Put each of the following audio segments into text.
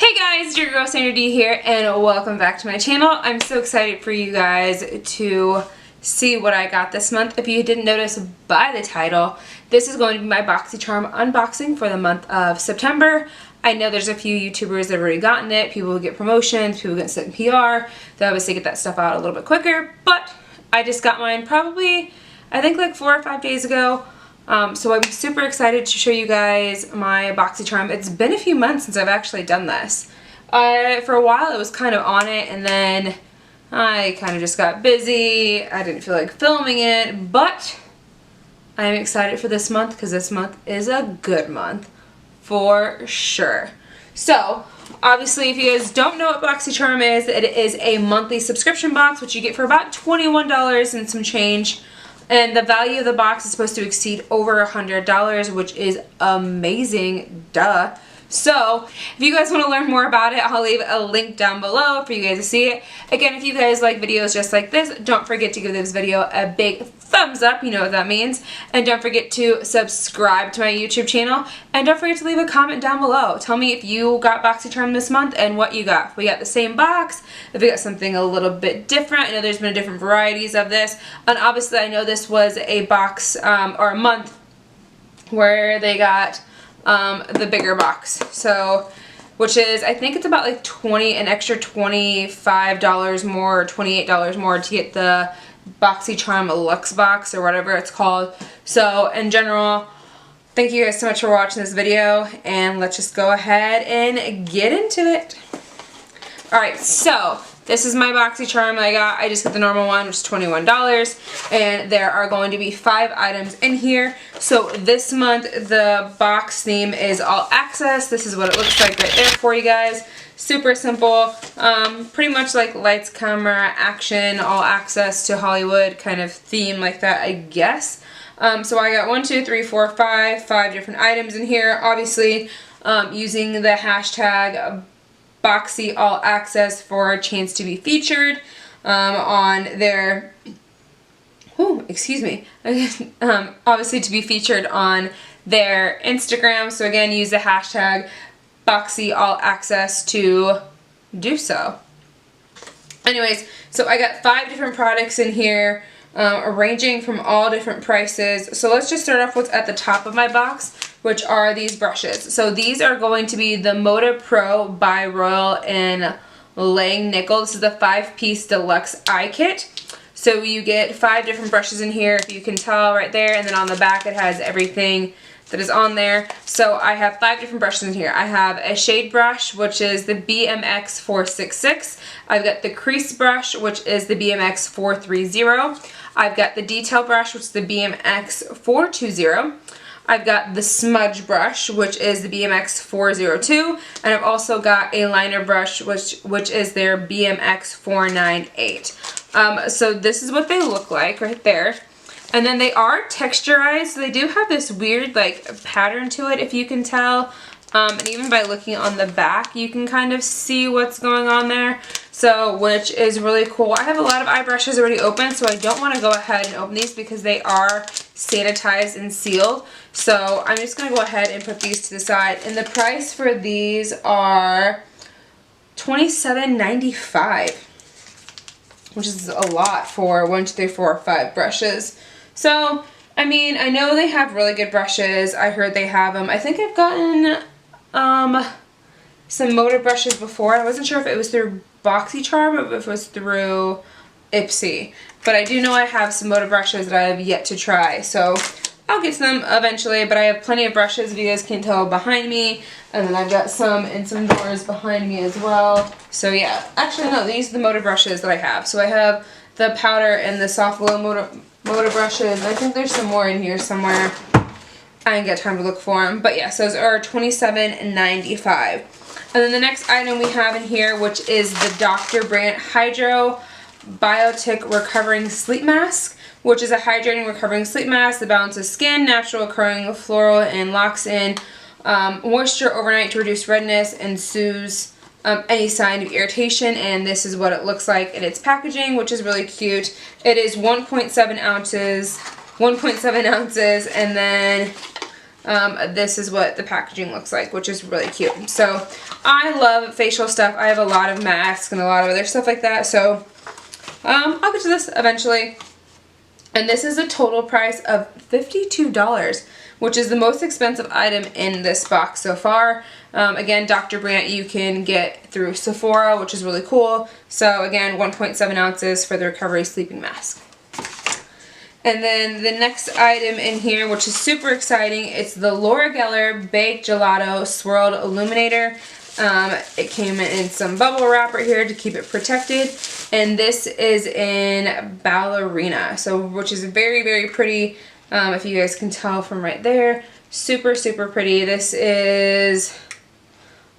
Hey guys, it's your girl Sandra D here and welcome back to my channel. I'm so excited for you guys to see what I got this month. If you didn't notice by the title, this is going to be my Boxycharm unboxing for the month of September. I know there's a few YouTubers that have already gotten it. People who get promotions, people who get sent PR. They obviously get that stuff out a little bit quicker, but I just got mine probably, I think like 4 or 5 days ago. So I'm super excited to show you guys my Boxycharm. It's been a few months since I've actually done this. For a while I was kind of on it and then I kind of just got busy. I didn't feel like filming it, but I'm excited for this month because this month is a good month for sure. So obviously if you guys don't know what Boxycharm is, it is a monthly subscription box which you get for about $21 and some change. And the value of the box is supposed to exceed over $100, which is amazing, duh. So, if you guys want to learn more about it, I'll leave a link down below for you guys to see it. Again, if you guys like videos just like this, don't forget to give this video a big thumbs up, you know what that means. And don't forget to subscribe to my YouTube channel. And don't forget to leave a comment down below. Tell me if you got Boxycharm this month and what you got. If we got the same box, if we got something a little bit different. I know there's been different varieties of this. And obviously I know this was a box or a month where they got the bigger box, so which is I think it's about like an extra $25 more or $28 more to get the Boxycharm Luxe box or whatever it's called. So in general, thank you guys so much for watching this video and let's just go ahead and get into it. Alright, so this is my Boxycharm I got. I just got the normal one, which is $21. And there are going to be 5 items in here. So this month, the box theme is all access. This is what it looks like right there for you guys. Super simple. Pretty much like lights, camera, action, all access to Hollywood kind of theme like that, I guess. So I got 5 different items in here. Obviously, using the hashtag Boxy All Access for a chance to be featured on their, obviously to be featured on their Instagram. So again, use the hashtag Boxy All Access to do so. Anyways, so I got 5 different products in here, ranging from all different prices. So let's just start off with what's at the top of my box, which are these brushes. So these are going to be the Moda Pro by Royal and Langnickel. This is the 5-piece deluxe eye kit. So you get 5 different brushes in here, if you can tell right there, and then on the back it has everything that is on there. So I have 5 different brushes in here. I have a shade brush, which is the BMX 466. I've got the crease brush, which is the BMX 430. I've got the detail brush, which is the BMX 420. I've got the smudge brush, which is the BMX 402, and I've also got a liner brush, which is their BMX 498. So this is what they look like right there. And then they are texturized, so they do have this weird like pattern to it, if you can tell. And even by looking on the back, you can kind of see what's going on there. So, which is really cool. I have a lot of eye brushes already open, so I don't want to go ahead and open these because they are sanitized and sealed. So I'm just going to go ahead and put these to the side. And the price for these are $27.95, which is a lot for 1, 2, 3, 4, 5 brushes. So, I mean, I know they have really good brushes. I heard they have them. I think I've gotten some Moda brushes before. I wasn't sure if it was through Boxycharm or if it was through Ipsy. But I do know I have some Moda brushes that I have yet to try. So I'll get to them eventually. But I have plenty of brushes, if you guys can tell, behind me. And then I've got some in some drawers behind me as well. So yeah. Actually, no. These are the Moda brushes that I have. So I have the powder and the soft glow Moda brushes. I think there's some more in here somewhere. I didn't get time to look for them. But yes, those are $27.95. And then the next item we have in here, which is the Dr. Brandt Hydro Biotic Recovering Sleep Mask, which is a hydrating recovering sleep mask that balances skin, natural occurring floral, and locks in moisture overnight to reduce redness and soothes any sign of irritation. And this is what it looks like in its packaging, which is really cute. It is 1.7 ounces, and then this is what the packaging looks like, which is really cute. So I love facial stuff. I have a lot of masks and a lot of other stuff like that. So I'll get to this eventually. And this is a total price of $52, which is the most expensive item in this box so far. Again, Dr. Brandt you can get through Sephora, which is really cool. So again, 1.7 ounces for the Recovery Sleeping Mask. And then the next item in here, which is super exciting, it's the Laura Geller Baked Gelato Swirled Illuminator. It came in some bubble wrap right here to keep it protected, and this is in Ballerina, so which is very, very pretty. If you guys can tell from right there, super, super pretty. This is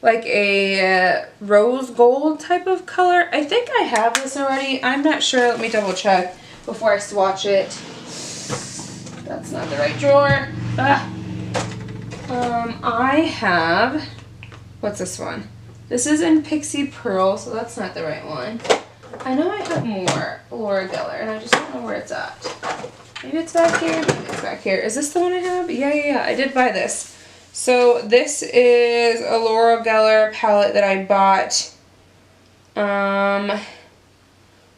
like a rose gold type of color. I think I have this already. I'm not sure. Let me double check before I swatch it. That's not the right drawer. I have, what's this one? This is in Pixie Pearl, so that's not the right one. I know I have more Laura Geller, and I just don't know where it's at. Maybe it's back here, maybe it's back here. Is this the one I have? Yeah, I did buy this. So this is a Laura Geller palette that I bought a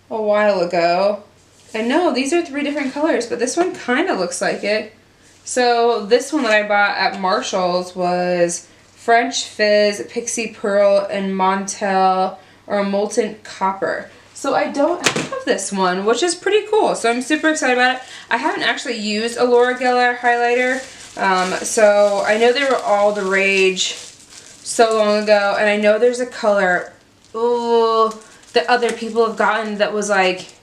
while ago. And no, these are 3 different colors, but this one kind of looks like it. So this one that I bought at Marshall's was French Fizz, Pixie Pearl, and Montel or Molten Copper. So I don't have this one, which is pretty cool. So I'm super excited about it. I haven't actually used a Laura Geller highlighter. So I know they were all the rage so long ago. And I know there's a color that other people have gotten that was like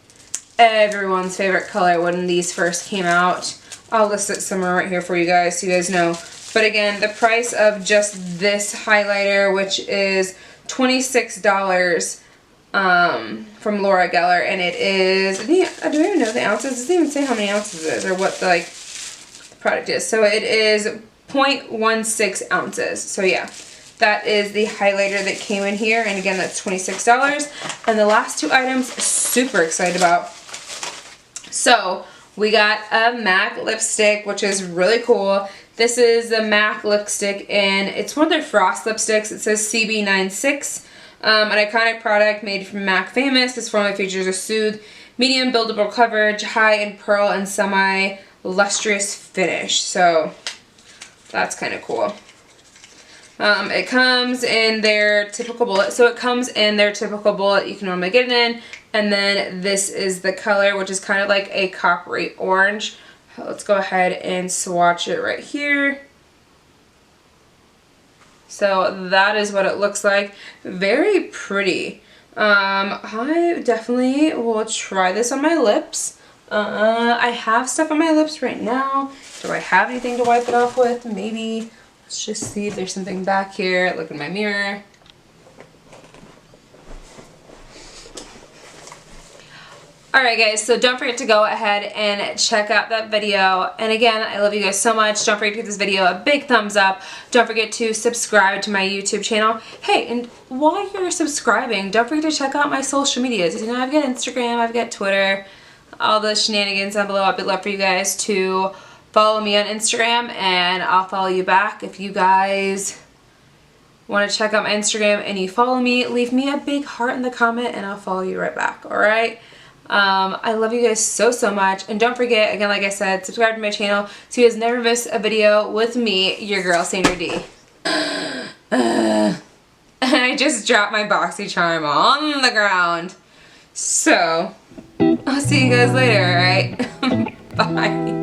everyone's favorite color when these first came out. I'll list it somewhere right here for you guys so you guys know. But again, the price of just this highlighter, which is $26 from Laura Geller, and it is, I don't even know the ounces. It doesn't even say how many ounces it is or what the product is. So it is 0.16 ounces. So yeah, that is the highlighter that came in here, and again, that's $26. And the last 2 items, super excited about. So we got a MAC lipstick, which is really cool. This is the MAC lipstick, and it's one of their Frost lipsticks. It says CB96. An iconic product made from MAC Famous. This formula features a soothe, medium buildable coverage, high in pearl, and semi-lustrous finish. So that's kind of cool. It comes in their typical bullet. So it comes in their typical bullet you can normally get it in. And then this is the color, which is kind of like a coppery orange. Let's go ahead and swatch it right here. So that is what it looks like. Very pretty. I definitely will try this on my lips. I have stuff on my lips right now. Do I have anything to wipe it off with? Maybe. Let's just see if there's something back here. Look in my mirror. Alright guys, so don't forget to go ahead and check out that video. And again, I love you guys so much. Don't forget to give this video a big thumbs up. Don't forget to subscribe to my YouTube channel. Hey, and while you're subscribing, don't forget to check out my social medias. You know, I've got Instagram, I've got Twitter, all the shenanigans down below. I'd love for you guys to follow me on Instagram, and I'll follow you back. If you guys want to check out my Instagram and you follow me, leave me a big heart in the comment and I'll follow you right back, alright? I love you guys so, so much. And don't forget, again, like I said, subscribe to my channel so you guys never miss a video with me, your girl, Sandra D. And I just dropped my Boxycharm on the ground. So, I'll see you guys later, alright? Bye.